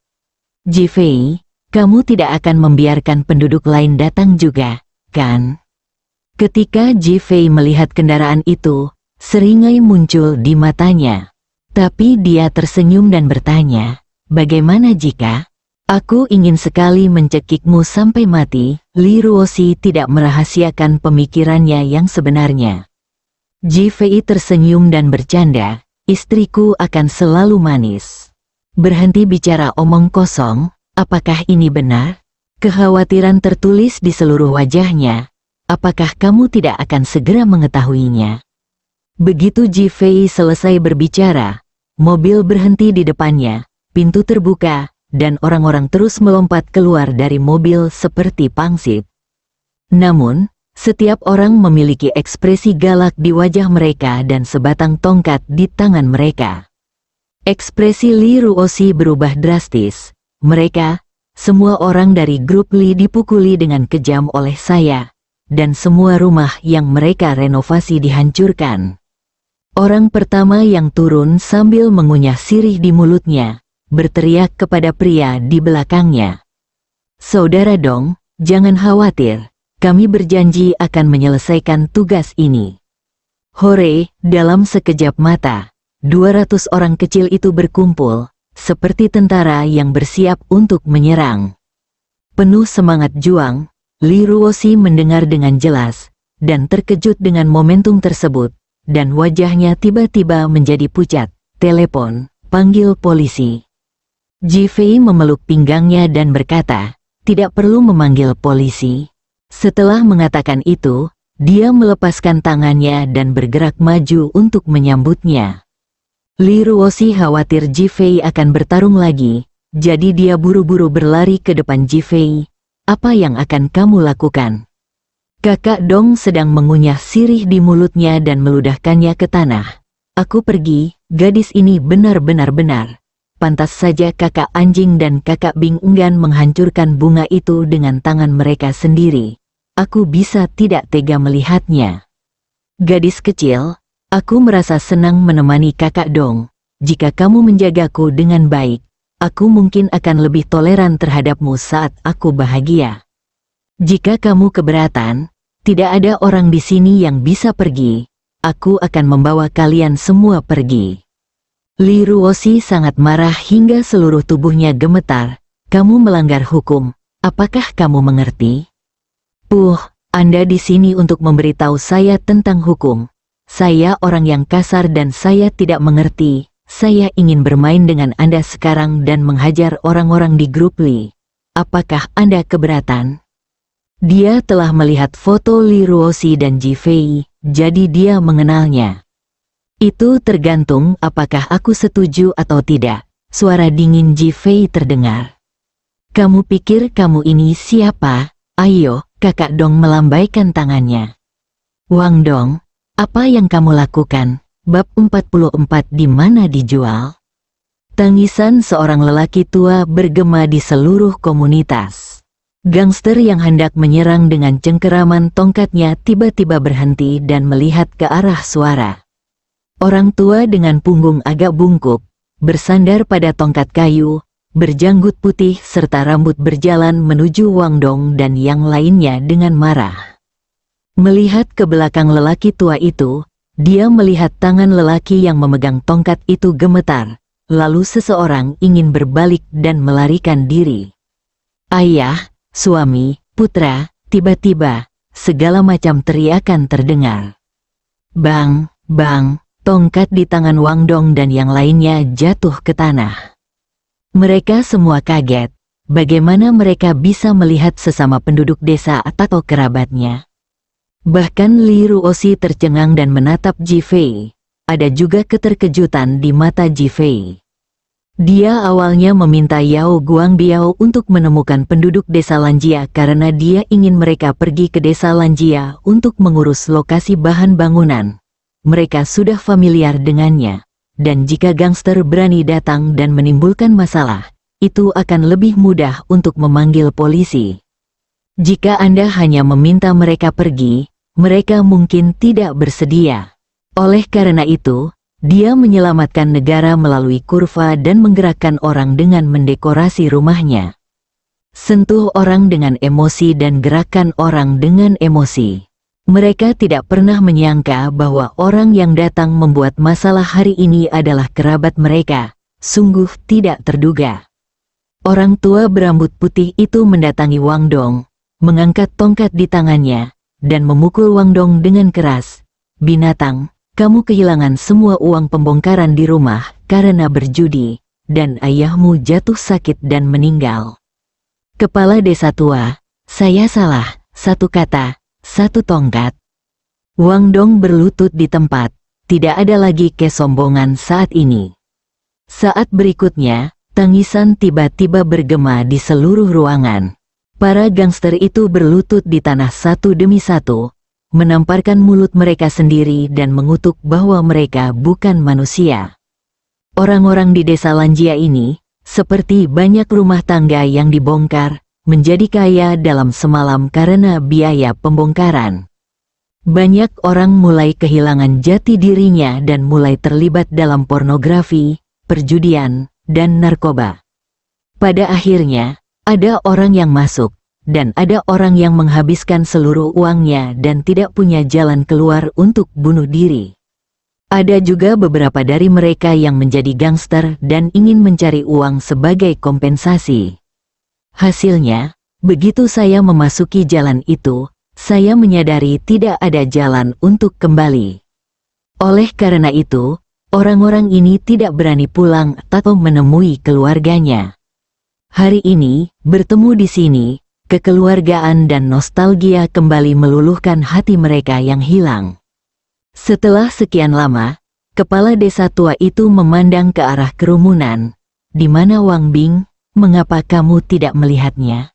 Ji Fei, kamu tidak akan membiarkan penduduk lain datang juga, kan? Ketika Ji Fei melihat kendaraan itu, seringai muncul di matanya. Tapi dia tersenyum dan bertanya, bagaimana jika? Aku ingin sekali mencekikmu sampai mati. Li Ruoxi tidak merahasiakan pemikirannya yang sebenarnya. Ji Fei tersenyum dan bercanda, istriku akan selalu manis. Berhenti bicara omong kosong. Apakah ini benar? Kekhawatiran tertulis di seluruh wajahnya. Apakah kamu tidak akan segera mengetahuinya? Begitu Ji Fei selesai berbicara, mobil berhenti di depannya, pintu terbuka, dan orang-orang terus melompat keluar dari mobil seperti pangsit. Namun, setiap orang memiliki ekspresi galak di wajah mereka dan sebatang tongkat di tangan mereka. Ekspresi Li Ruoxi berubah drastis. Mereka, semua orang dari grup Li dipukuli dengan kejam oleh saya, dan semua rumah yang mereka renovasi dihancurkan. Orang pertama yang turun sambil mengunyah sirih di mulutnya, berteriak kepada pria di belakangnya. Saudara Dong, jangan khawatir, Kami berjanji akan menyelesaikan tugas ini. Hore, dalam sekejap mata, 200 orang kecil itu berkumpul, seperti tentara yang bersiap untuk menyerang. Penuh semangat juang, Li Ruoxi mendengar dengan jelas, dan terkejut dengan momentum tersebut, dan wajahnya tiba-tiba menjadi pucat. Telepon, panggil polisi. Ji Fei memeluk pinggangnya dan berkata, tidak perlu memanggil polisi. Setelah mengatakan itu, dia melepaskan tangannya dan bergerak maju untuk menyambutnya. Li Ruoxi khawatir Ji Fei akan bertarung lagi, jadi dia buru-buru berlari ke depan Ji Fei. Apa yang akan kamu lakukan? Kakak Dong sedang mengunyah sirih di mulutnya dan meludahkannya ke tanah. Aku pergi, gadis ini benar-benar benar. Pantas saja kakak anjing dan kakak Bing enggan menghancurkan bunga itu dengan tangan mereka sendiri. Aku bisa tidak tega melihatnya. Gadis kecil, aku merasa senang menemani kakak Dong. Jika kamu menjagaku dengan baik, aku mungkin akan lebih toleran terhadapmu saat aku bahagia. Jika kamu keberatan, tidak ada orang di sini yang bisa pergi. Aku akan membawa kalian semua pergi. Li Ruoxi sangat marah hingga seluruh tubuhnya gemetar. Kamu melanggar hukum. Apakah kamu mengerti? Anda di sini untuk memberitahu saya tentang hukum. Saya orang yang kasar dan saya tidak mengerti. Saya ingin bermain dengan Anda sekarang dan menghajar orang-orang di grup Li. Apakah Anda keberatan? Dia telah melihat foto Li Ruoxi dan Ji Fei, jadi dia mengenalnya. Itu tergantung apakah aku setuju atau tidak. Suara dingin Ji Fei terdengar. Kamu pikir kamu ini siapa? Ayo, kakak Dong melambaikan tangannya. Wang Dong, apa yang kamu lakukan? Bab 44 di mana dijual? Tangisan seorang lelaki tua bergema di seluruh komunitas. Gangster yang hendak menyerang dengan cengkeraman tongkatnya tiba-tiba berhenti dan melihat ke arah suara. Orang tua dengan punggung agak bungkuk, bersandar pada tongkat kayu, berjanggut putih serta rambut berjalan menuju Wang Dong dan yang lainnya dengan marah. Melihat ke belakang lelaki tua itu, dia melihat tangan lelaki yang memegang tongkat itu gemetar, lalu seseorang ingin berbalik dan melarikan diri. Ayah, suami, putra, tiba-tiba, segala macam teriakan terdengar. Bang, bang, tongkat di tangan Wang Dong dan yang lainnya jatuh ke tanah. Mereka semua kaget, bagaimana mereka bisa melihat sesama penduduk desa atau kerabatnya. Bahkan Li Ruoxi tercengang dan menatap Ji Fei. Ada juga keterkejutan di mata Ji Fei. Dia awalnya meminta Yao Guangbiao untuk menemukan penduduk desa Lanjia karena dia ingin mereka pergi ke desa Lanjia untuk mengurus lokasi bahan bangunan. Mereka sudah familiar dengannya, dan jika gangster berani datang dan menimbulkan masalah, itu akan lebih mudah untuk memanggil polisi. Jika Anda hanya meminta mereka pergi, mereka mungkin tidak bersedia. Oleh karena itu, dia menyelamatkan negara melalui kurva dan menggerakkan orang dengan mendekorasi rumahnya. Sentuh orang dengan emosi dan gerakan orang dengan emosi. Mereka tidak pernah menyangka bahwa orang yang datang membuat masalah hari ini adalah kerabat mereka. Sungguh tidak terduga. Orang tua berambut putih itu mendatangi Wang Dong, mengangkat tongkat di tangannya, dan memukul Wang Dong dengan keras. Binatang, kamu kehilangan semua uang pembongkaran di rumah karena berjudi, dan ayahmu jatuh sakit dan meninggal. Kepala desa tua, saya salah, satu kata, satu tongkat. Wang Dong berlutut di tempat, tidak ada lagi kesombongan saat ini. Saat berikutnya, tangisan tiba-tiba bergema di seluruh ruangan. Para gangster itu berlutut di tanah satu demi satu, menamparkan mulut mereka sendiri dan mengutuk bahwa mereka bukan manusia. Orang-orang di desa Lanjia ini, seperti banyak rumah tangga yang dibongkar, menjadi kaya dalam semalam karena biaya pembongkaran. Banyak orang mulai kehilangan jati dirinya dan mulai terlibat dalam pornografi, perjudian, dan narkoba. Pada akhirnya, ada orang yang masuk, dan ada orang yang menghabiskan seluruh uangnya dan tidak punya jalan keluar untuk bunuh diri. Ada juga beberapa dari mereka yang menjadi gangster dan ingin mencari uang sebagai kompensasi. Hasilnya, begitu saya memasuki jalan itu, saya menyadari tidak ada jalan untuk kembali. Oleh karena itu, orang-orang ini tidak berani pulang atau menemui keluarganya. Hari ini, bertemu di sini, kekeluargaan dan nostalgia kembali meluluhkan hati mereka yang hilang. Setelah sekian lama, kepala desa tua itu memandang ke arah kerumunan. Di mana Wang Bing? Mengapa kamu tidak melihatnya?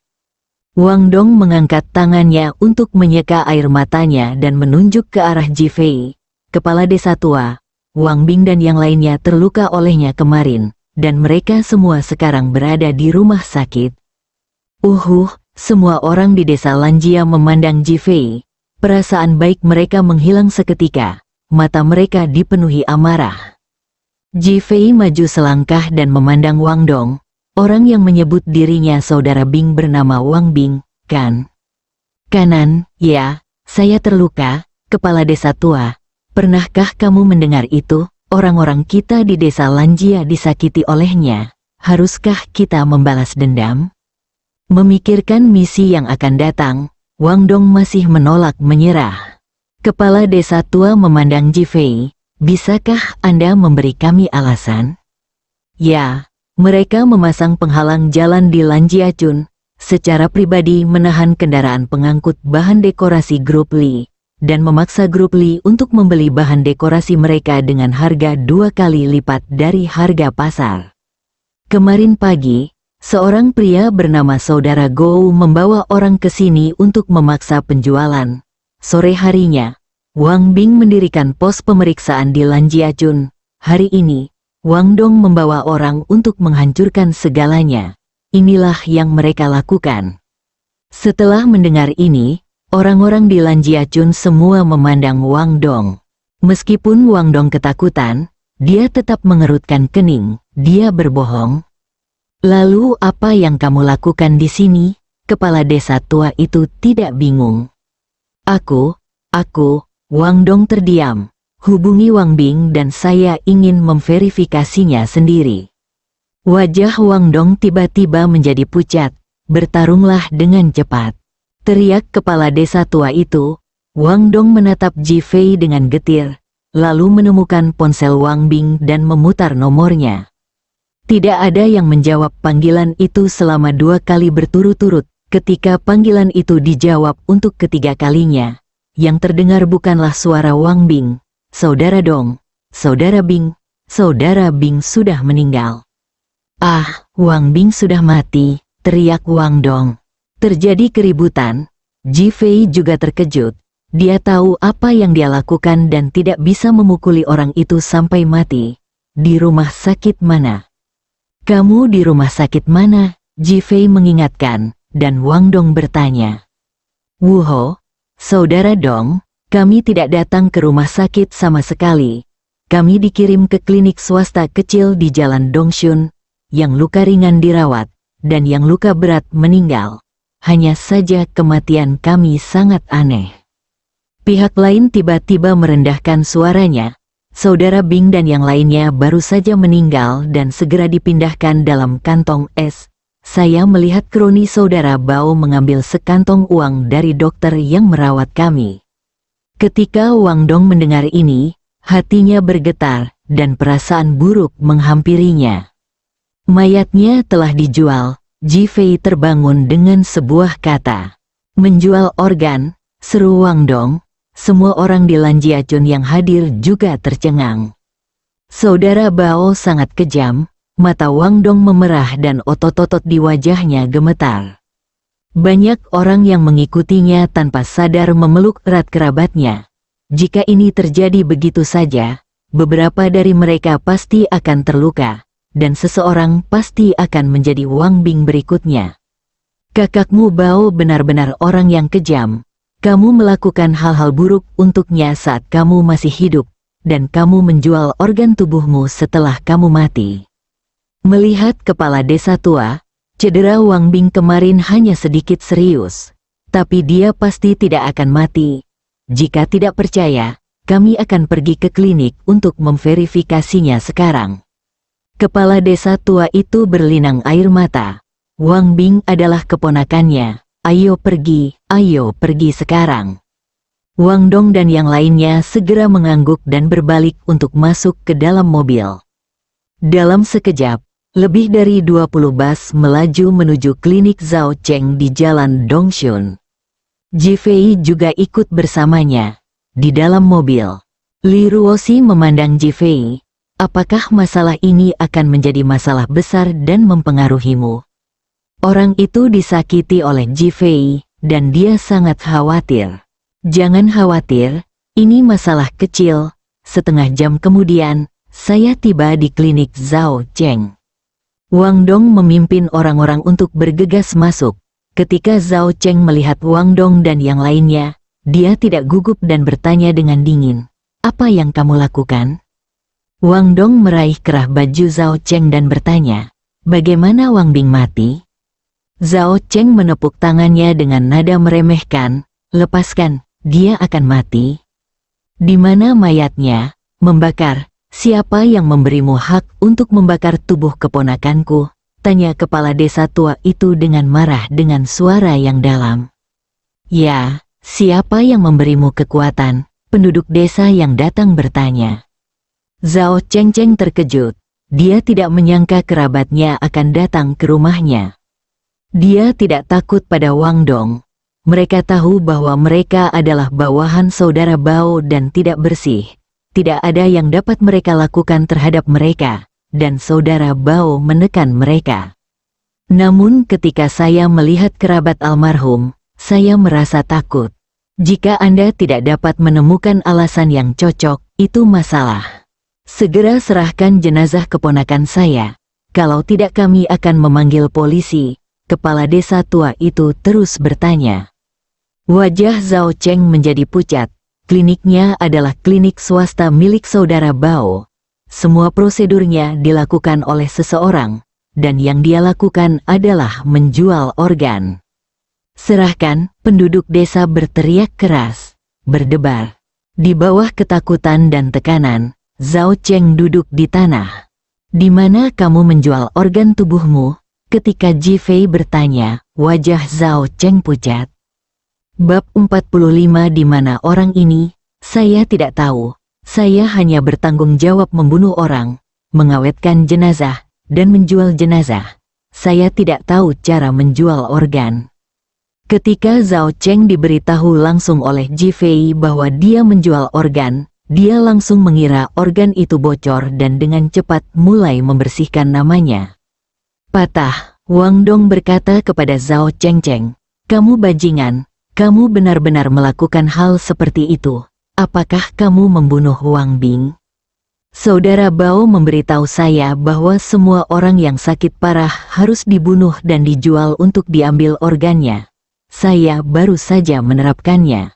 Wang Dong mengangkat tangannya untuk menyeka air matanya dan menunjuk ke arah Ji Fei, kepala desa tua. Wang Bing dan yang lainnya terluka olehnya kemarin, dan mereka semua sekarang berada di rumah sakit. Semua orang di desa Lanjia memandang Ji Fei. Perasaan baik mereka menghilang seketika, mata mereka dipenuhi amarah. Ji Fei maju selangkah dan memandang Wang Dong, orang yang menyebut dirinya saudara Bing bernama Wang Bing, kan? Kanan, ya, saya terluka, kepala desa tua. Pernahkah kamu mendengar itu? Orang-orang kita di desa Lanjia disakiti olehnya. Haruskah kita membalas dendam? Memikirkan misi yang akan datang, Wang Dong masih menolak menyerah. Kepala desa tua memandang Ji Fei, bisakah Anda memberi kami alasan? Ya, mereka memasang penghalang jalan di Lanjiacun, secara pribadi menahan kendaraan pengangkut bahan dekorasi grup Li, dan memaksa grup Li untuk membeli bahan dekorasi mereka dengan harga 2 kali lipat dari harga pasar. Kemarin pagi, seorang pria bernama Saudara Gou membawa orang ke sini untuk memaksa penjualan. Sore harinya, Wang Bing mendirikan pos pemeriksaan di Lanjiacun. Hari ini, Wang Dong membawa orang untuk menghancurkan segalanya. Inilah yang mereka lakukan. Setelah mendengar ini, orang-orang di Lanjiacun semua memandang Wang Dong. Meskipun Wang Dong ketakutan, dia tetap mengerutkan kening. Dia berbohong. Lalu apa yang kamu lakukan di sini? Kepala desa tua itu tidak bingung. Aku, Wang Dong terdiam. Hubungi Wang Bing dan saya ingin memverifikasinya sendiri. Wajah Wang Dong tiba-tiba menjadi pucat. Bertarunglah dengan cepat. Teriak kepala desa tua itu. Wang Dong menatap Ji Fei dengan getir, lalu menemukan ponsel Wang Bing dan memutar nomornya. Tidak ada yang menjawab panggilan itu selama 2 kali berturut-turut. Ketika panggilan itu dijawab untuk ketiga kalinya, yang terdengar bukanlah suara Wang Bing. Saudara Dong, Saudara Bing sudah meninggal. Ah, Wang Bing sudah mati, teriak Wang Dong. Terjadi keributan. Ji Fei juga terkejut. Dia tahu apa yang dia lakukan dan tidak bisa memukuli orang itu sampai mati. Di rumah sakit mana? Kamu di rumah sakit mana? Ji Fei mengingatkan, dan Wang Dong bertanya. Wuho, Saudara Dong, kami tidak datang ke rumah sakit sama sekali. Kami dikirim ke klinik swasta kecil di Jalan Dongshun, yang luka ringan dirawat, dan yang luka berat meninggal. Hanya saja kematian kami sangat aneh. Pihak lain tiba-tiba merendahkan suaranya. Saudara Bing dan yang lainnya baru saja meninggal dan segera dipindahkan dalam kantong es. Saya melihat kroni Saudara Bao mengambil sekantong uang dari dokter yang merawat kami. Ketika Wang Dong mendengar ini, hatinya bergetar dan perasaan buruk menghampirinya. Mayatnya telah dijual. Ji Fei terbangun dengan sebuah kata. Menjual organ, seru Wang Dong. Semua orang di Lanjiacun yang hadir juga tercengang. Saudara Bao sangat kejam, mata Wang Dong memerah dan otot-otot di wajahnya gemetar. Banyak orang yang mengikutinya tanpa sadar memeluk erat kerabatnya. Jika ini terjadi begitu saja, beberapa dari mereka pasti akan terluka, dan seseorang pasti akan menjadi Wang Bing berikutnya. Kakakmu Bao benar-benar orang yang kejam. Kamu melakukan hal-hal buruk untuknya saat kamu masih hidup, dan kamu menjual organ tubuhmu setelah kamu mati. Melihat kepala desa tua, Cedera Wang Bing kemarin hanya sedikit serius, tapi dia pasti tidak akan mati. Jika tidak percaya, kami akan pergi ke klinik untuk memverifikasinya sekarang. Kepala desa tua itu berlinang air mata. Wang Bing adalah keponakannya. Ayo pergi sekarang. Wang Dong dan yang lainnya segera mengangguk dan berbalik untuk masuk ke dalam mobil. Dalam sekejap, lebih dari 20 bus melaju menuju klinik Zhao Cheng di jalan Dongxun. Ji Fei juga ikut bersamanya. Di dalam mobil, Li Ruoxi memandang Ji Fei. Apakah masalah ini akan menjadi masalah besar dan mempengaruhimu? Orang itu disakiti oleh Ji Fei, dan dia sangat khawatir. Jangan khawatir, ini masalah kecil. Setengah jam kemudian, saya tiba di klinik Zhao Cheng. Wang Dong memimpin orang-orang untuk bergegas masuk. Ketika Zhao Cheng melihat Wang Dong dan yang lainnya, dia tidak gugup dan bertanya dengan dingin, "Apa yang kamu lakukan?" Wang Dong meraih kerah baju Zhao Cheng dan bertanya, "Bagaimana Wang Bing mati?" Zhao Cheng menepuk tangannya dengan nada meremehkan, "Lepaskan, dia akan mati." "Di mana mayatnya?" "Membakar." "Siapa yang memberimu hak untuk membakar tubuh keponakanku?" tanya kepala desa tua itu dengan marah dengan suara yang dalam. "Ya, siapa yang memberimu kekuatan?" penduduk desa yang datang bertanya. Zhao Cheng terkejut. Dia tidak menyangka kerabatnya akan datang ke rumahnya. Dia tidak takut pada Wang Dong. Mereka tahu bahwa mereka adalah bawahan saudara Bao dan tidak bersih. Tidak ada yang dapat mereka lakukan terhadap mereka, dan saudara Bao menekan mereka. Namun ketika saya melihat kerabat almarhum, saya merasa takut. Jika Anda tidak dapat menemukan alasan yang cocok, itu masalah. Segera serahkan jenazah keponakan saya. Kalau tidak kami akan memanggil polisi. Kepala desa tua itu terus bertanya. Wajah Zhao Cheng menjadi pucat. Kliniknya adalah klinik swasta milik saudara Bao. Semua prosedurnya dilakukan oleh seseorang, dan yang dia lakukan adalah menjual organ. "Serahkan!" penduduk desa berteriak keras, berdebar. Di bawah ketakutan dan tekanan, Zhao Cheng duduk di tanah. "Di mana kamu menjual organ tubuhmu?" Ketika Ji Fei bertanya, wajah Zhao Cheng pucat. Bab 45 Di mana orang ini? Saya tidak tahu. Saya hanya bertanggung jawab membunuh orang, mengawetkan jenazah, dan menjual jenazah. Saya tidak tahu cara menjual organ. Ketika Zhao Cheng diberitahu langsung oleh Ji Fei bahwa dia menjual organ, dia langsung mengira organ itu bocor dan dengan cepat mulai membersihkan namanya. "Patah," Wang Dong berkata kepada Zhao Cheng, "Kamu bajingan, kamu benar-benar melakukan hal seperti itu. Apakah kamu membunuh Wang Bing?" "Saudara Bao memberitahu saya bahwa semua orang yang sakit parah harus dibunuh dan dijual untuk diambil organnya. Saya baru saja menerapkannya."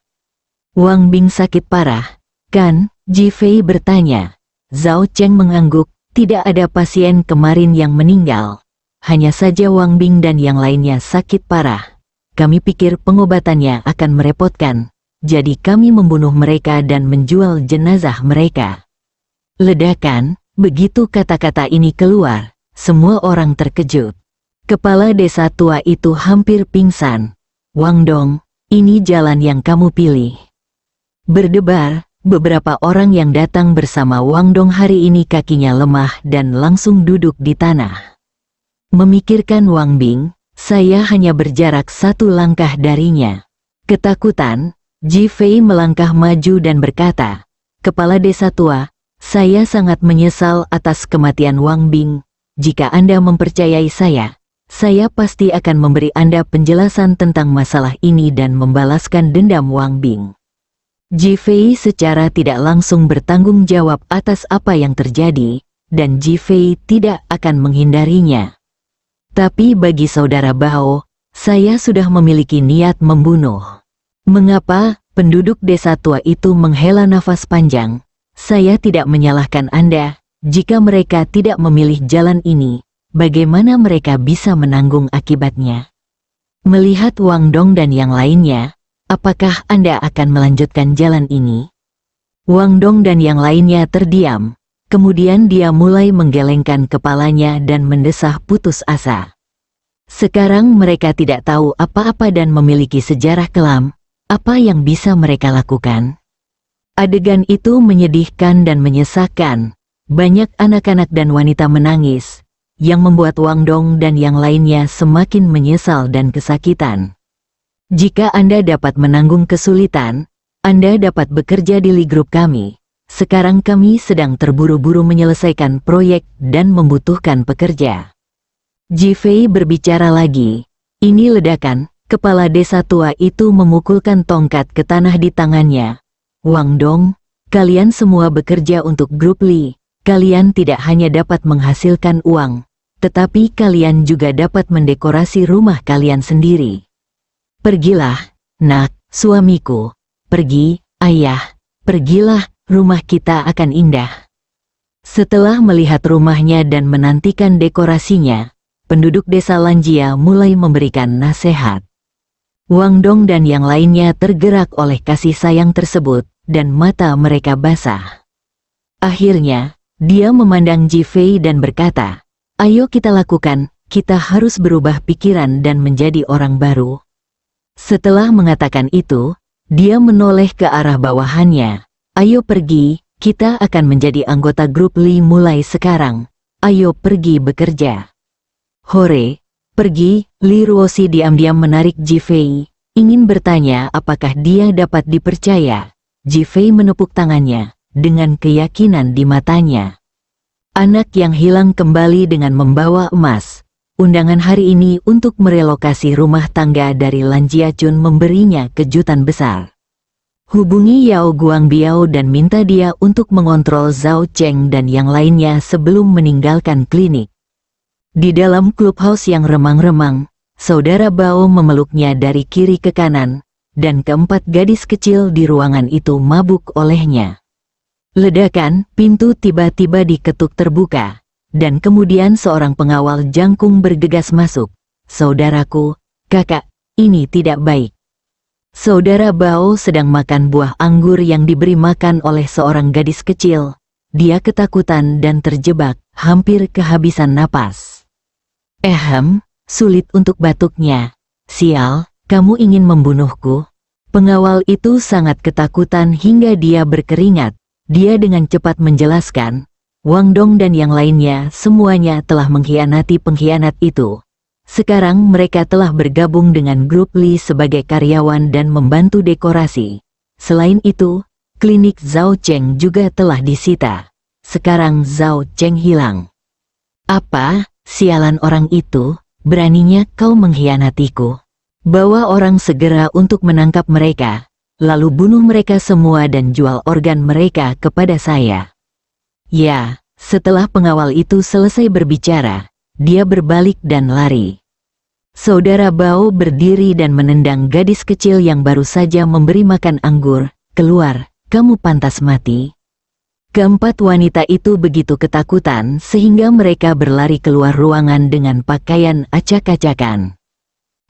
"Wang Bing sakit parah, kan?" Ji Fei bertanya. Zhao Cheng mengangguk, "Tidak ada pasien kemarin yang meninggal. Hanya saja Wang Bing dan yang lainnya sakit parah. Kami pikir pengobatannya akan merepotkan, jadi kami membunuh mereka dan menjual jenazah mereka." Ledakan, begitu kata-kata ini keluar, semua orang terkejut. Kepala desa tua itu hampir pingsan. "Wang Dong, ini jalan yang kamu pilih." Berdebar, beberapa orang yang datang bersama Wang Dong hari ini kakinya lemah dan langsung duduk di tanah. Memikirkan Wang Bing, saya hanya berjarak 1 langkah darinya. Ketakutan, Ji Fei melangkah maju dan berkata, "Kepala desa tua, saya sangat menyesal atas kematian Wang Bing. Jika Anda mempercayai saya pasti akan memberi Anda penjelasan tentang masalah ini dan membalaskan dendam Wang Bing." Ji Fei secara tidak langsung bertanggung jawab atas apa yang terjadi, dan Ji Fei tidak akan menghindarinya. "Tapi bagi saudara Bao, saya sudah memiliki niat membunuh." "Mengapa?" penduduk desa tua itu menghela nafas panjang. "Saya tidak menyalahkan Anda. Jika mereka tidak memilih jalan ini, bagaimana mereka bisa menanggung akibatnya? Melihat Wang Dong dan yang lainnya, apakah Anda akan melanjutkan jalan ini? Wang Dong dan yang lainnya terdiam, kemudian dia mulai menggelengkan kepalanya dan mendesah putus asa. Sekarang mereka tidak tahu apa-apa dan memiliki sejarah kelam, apa yang bisa mereka lakukan? Adegan itu menyedihkan dan menyesakan, banyak anak-anak dan wanita menangis, yang membuat Wang Dong dan yang lainnya semakin menyesal dan kesakitan. Jika Anda dapat menanggung kesulitan, Anda dapat bekerja di Li Group kami. Sekarang kami sedang terburu-buru menyelesaikan proyek dan membutuhkan pekerja. Ji Fei berbicara lagi. Ini ledakan, kepala desa tua itu memukulkan tongkat ke tanah di tangannya. Wang Dong, kalian semua bekerja untuk grup Li. Kalian tidak hanya dapat menghasilkan uang, tetapi kalian juga dapat mendekorasi rumah kalian sendiri. Pergilah, nak, suamiku. Pergi, ayah. Pergilah, rumah kita akan indah. Setelah melihat rumahnya dan menantikan dekorasinya, penduduk desa Lanjia mulai memberikan nasihat. Wang Dong dan yang lainnya tergerak oleh kasih sayang tersebut, dan mata mereka basah. Akhirnya, dia memandang Ji Fei dan berkata, "Ayo kita lakukan, kita harus berubah pikiran dan menjadi orang baru." Setelah mengatakan itu, dia menoleh ke arah bawahannya. "Ayo pergi, kita akan menjadi anggota grup Li mulai sekarang. Ayo pergi bekerja." "Hore, pergi." Li Ruoxi diam-diam menarik Ji Fei, ingin bertanya apakah dia dapat dipercaya. Ji Fei menepuk tangannya dengan keyakinan di matanya. Anak yang hilang kembali dengan membawa emas. Undangan hari ini untuk merelokasi rumah tangga dari Lan Jiachun memberinya kejutan besar. Hubungi Yao Guangbiao dan minta dia untuk mengontrol Zhao Cheng dan yang lainnya sebelum meninggalkan klinik. Di dalam clubhouse yang remang-remang, saudara Bao memeluknya dari kiri ke kanan, dan keempat gadis kecil di ruangan itu mabuk olehnya. Ledakan, pintu tiba-tiba diketuk terbuka, dan kemudian seorang pengawal jangkung bergegas masuk. "Saudaraku, kakak, ini tidak baik." Saudara Bao sedang makan buah anggur yang diberi makan oleh seorang gadis kecil. Dia ketakutan dan terjebak, hampir kehabisan napas. Sulit untuk batuknya. "Sial, kamu ingin membunuhku?" Pengawal itu sangat ketakutan hingga dia berkeringat. Dia dengan cepat menjelaskan, Wang Dong dan yang lainnya semuanya telah mengkhianati pengkhianat itu. Sekarang mereka telah bergabung dengan grup Li sebagai karyawan dan membantu dekorasi. Selain itu, klinik Zhao Cheng juga telah disita. Sekarang Zhao Cheng hilang. "Apa? Sialan orang itu, beraninya kau mengkhianatiku. Bawa orang segera untuk menangkap mereka. Lalu bunuh mereka semua dan jual organ mereka kepada saya." Ya, setelah pengawal itu selesai berbicara, dia berbalik dan lari. Saudara Bao berdiri dan menendang gadis kecil yang baru saja memberi makan anggur. "Keluar, kamu pantas mati." Keempat wanita itu begitu ketakutan sehingga mereka berlari keluar ruangan dengan pakaian acak-acakan.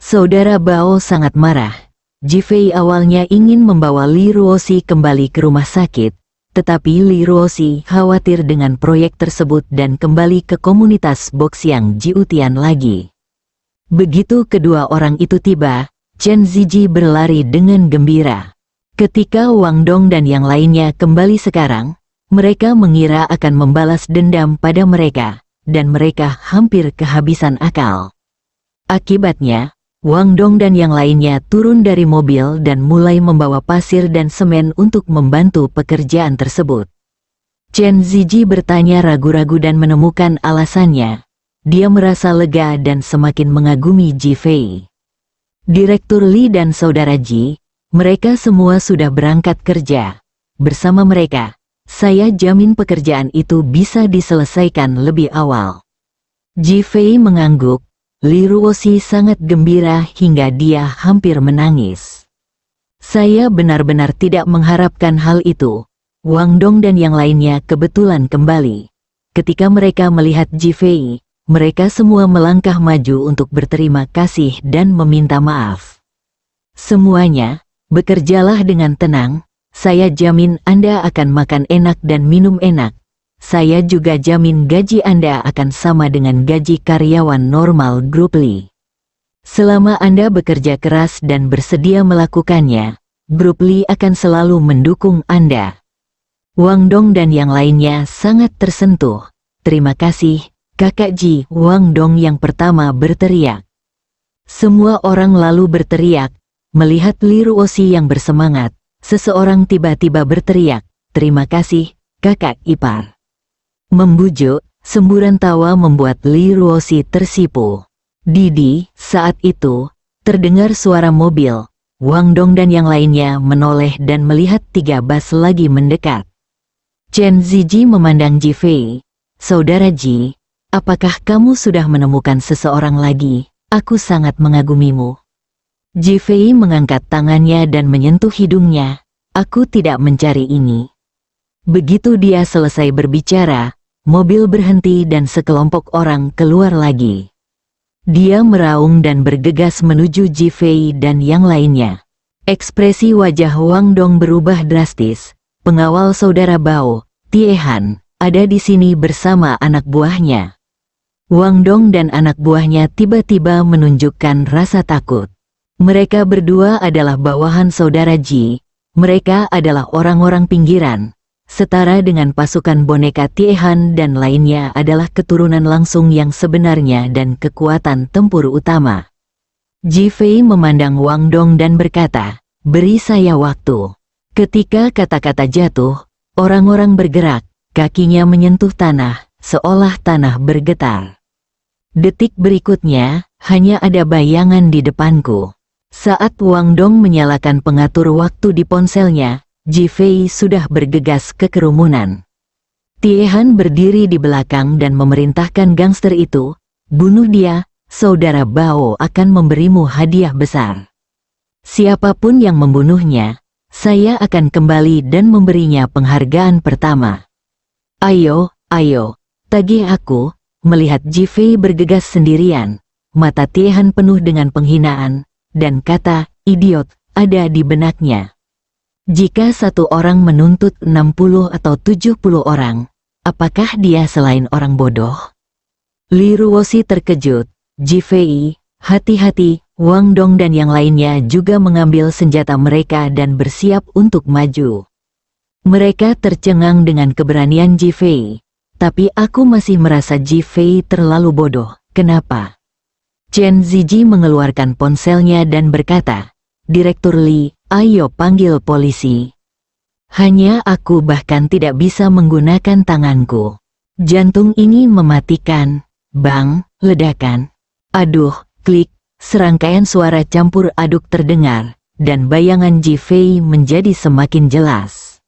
Saudara Bao sangat marah. Ji Fei awalnya ingin membawa Li Ruoxi kembali ke rumah sakit, tetapi Li Ruoxi khawatir dengan proyek tersebut dan kembali ke komunitas Boxiang Jiutian lagi. Begitu kedua orang itu tiba, Chen Ziji berlari dengan gembira. Ketika Wang Dong dan yang lainnya kembali sekarang, mereka mengira akan membalas dendam pada mereka, dan mereka hampir kehabisan akal. Akibatnya, Wang Dong dan yang lainnya turun dari mobil dan mulai membawa pasir dan semen untuk membantu pekerjaan tersebut. Chen Ziji bertanya ragu-ragu dan menemukan alasannya. Dia merasa lega dan semakin mengagumi Ji Fei. Direktur Li dan saudara Ji, mereka semua sudah berangkat kerja. Bersama mereka, saya jamin pekerjaan itu bisa diselesaikan lebih awal. Ji Fei mengangguk. Li Ruoxi sangat gembira hingga dia hampir menangis. "Saya benar-benar tidak mengharapkan hal itu." Wang Dong dan yang lainnya kebetulan kembali. Ketika mereka melihat Ji Fei, mereka semua melangkah maju untuk berterima kasih dan meminta maaf. Semuanya, bekerjalah dengan tenang, saya jamin Anda akan makan enak dan minum enak. Saya juga jamin gaji Anda akan sama dengan gaji karyawan normal Grup Lee. Selama Anda bekerja keras dan bersedia melakukannya, Grup Lee akan selalu mendukung Anda. Wang Dong dan yang lainnya sangat tersentuh. Terima kasih, Kakak Ji. Wang Dong yang pertama berteriak. Semua orang lalu berteriak. Melihat Li Ruoxi yang bersemangat, seseorang tiba-tiba berteriak, terima kasih, kakak ipar. Membujuk, semburan tawa membuat Li Ruoxi tersipu. Didi, saat itu, terdengar suara mobil. Wang Dong dan yang lainnya menoleh dan melihat 3 bus lagi mendekat. Chen Ziji memandang Ji Fei. Saudara Ji, apakah kamu sudah menemukan seseorang lagi? Aku sangat mengagumimu. Ji Fei mengangkat tangannya dan menyentuh hidungnya. Aku tidak mencari ini. Begitu dia selesai berbicara, mobil berhenti dan sekelompok orang keluar lagi. Dia meraung dan bergegas menuju Ji Fei dan yang lainnya. Ekspresi wajah Wang Dong berubah drastis. Pengawal saudara Bao, Tie Han, ada di sini bersama anak buahnya. Wang Dong dan anak buahnya tiba-tiba menunjukkan rasa takut. Mereka berdua adalah bawahan saudara Ji. Mereka adalah orang-orang pinggiran. Setara dengan pasukan boneka Tie Han dan lainnya adalah keturunan langsung yang sebenarnya dan kekuatan tempur utama. Ji Fei memandang Wang Dong dan berkata, beri saya waktu. Ketika kata-kata jatuh, orang-orang bergerak, kakinya menyentuh tanah, seolah tanah bergetar. Detik berikutnya, hanya ada bayangan di depanku. Saat Wang Dong menyalakan pengatur waktu di ponselnya, Ji Fei sudah bergegas ke kerumunan. Tie Han berdiri di belakang dan memerintahkan gangster itu, bunuh dia, saudara Bao akan memberimu hadiah besar. Siapapun yang membunuhnya, saya akan kembali dan memberinya penghargaan pertama. Ayo, ayo, tagih aku. Melihat Ji Fei bergegas sendirian, mata Tie Han penuh dengan penghinaan, dan kata, idiot, ada di benaknya. Jika satu orang menuntut 60 atau 70 orang, apakah dia selain orang bodoh? Li Ruoxi terkejut. Ji Fei, hati-hati. Wang Dong dan yang lainnya juga mengambil senjata mereka dan bersiap untuk maju. Mereka tercengang dengan keberanian Ji Fei. Tapi aku masih merasa Ji Fei terlalu bodoh. Kenapa? Chen Ziji mengeluarkan ponselnya dan berkata, Direktur Li, ayo panggil polisi. Hanya aku bahkan tidak bisa menggunakan tanganku. Jantung ini mematikan. Bang, ledakan. Aduh, klik, serangkaian suara campur aduk terdengar, dan bayangan Ji Fei menjadi semakin jelas.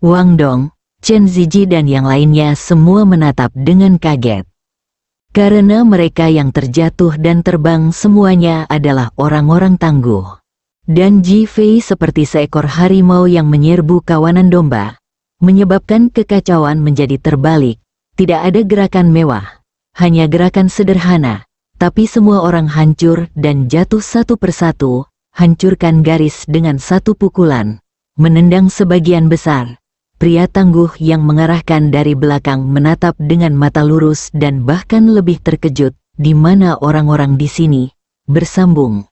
Wang Dong, Chen Ziji dan yang lainnya semua menatap dengan kaget. Karena mereka yang terjatuh dan terbang semuanya adalah orang-orang tangguh. Dan Ji Fei seperti seekor harimau yang menyerbu kawanan domba, menyebabkan kekacauan menjadi terbalik. Tidak ada gerakan mewah, hanya gerakan sederhana, tapi semua orang hancur dan jatuh satu persatu, hancurkan garis dengan satu pukulan, menendang sebagian besar. Pria tangguh yang mengarahkan dari belakang menatap dengan mata lurus dan bahkan lebih terkejut, di mana orang-orang di sini bersambung.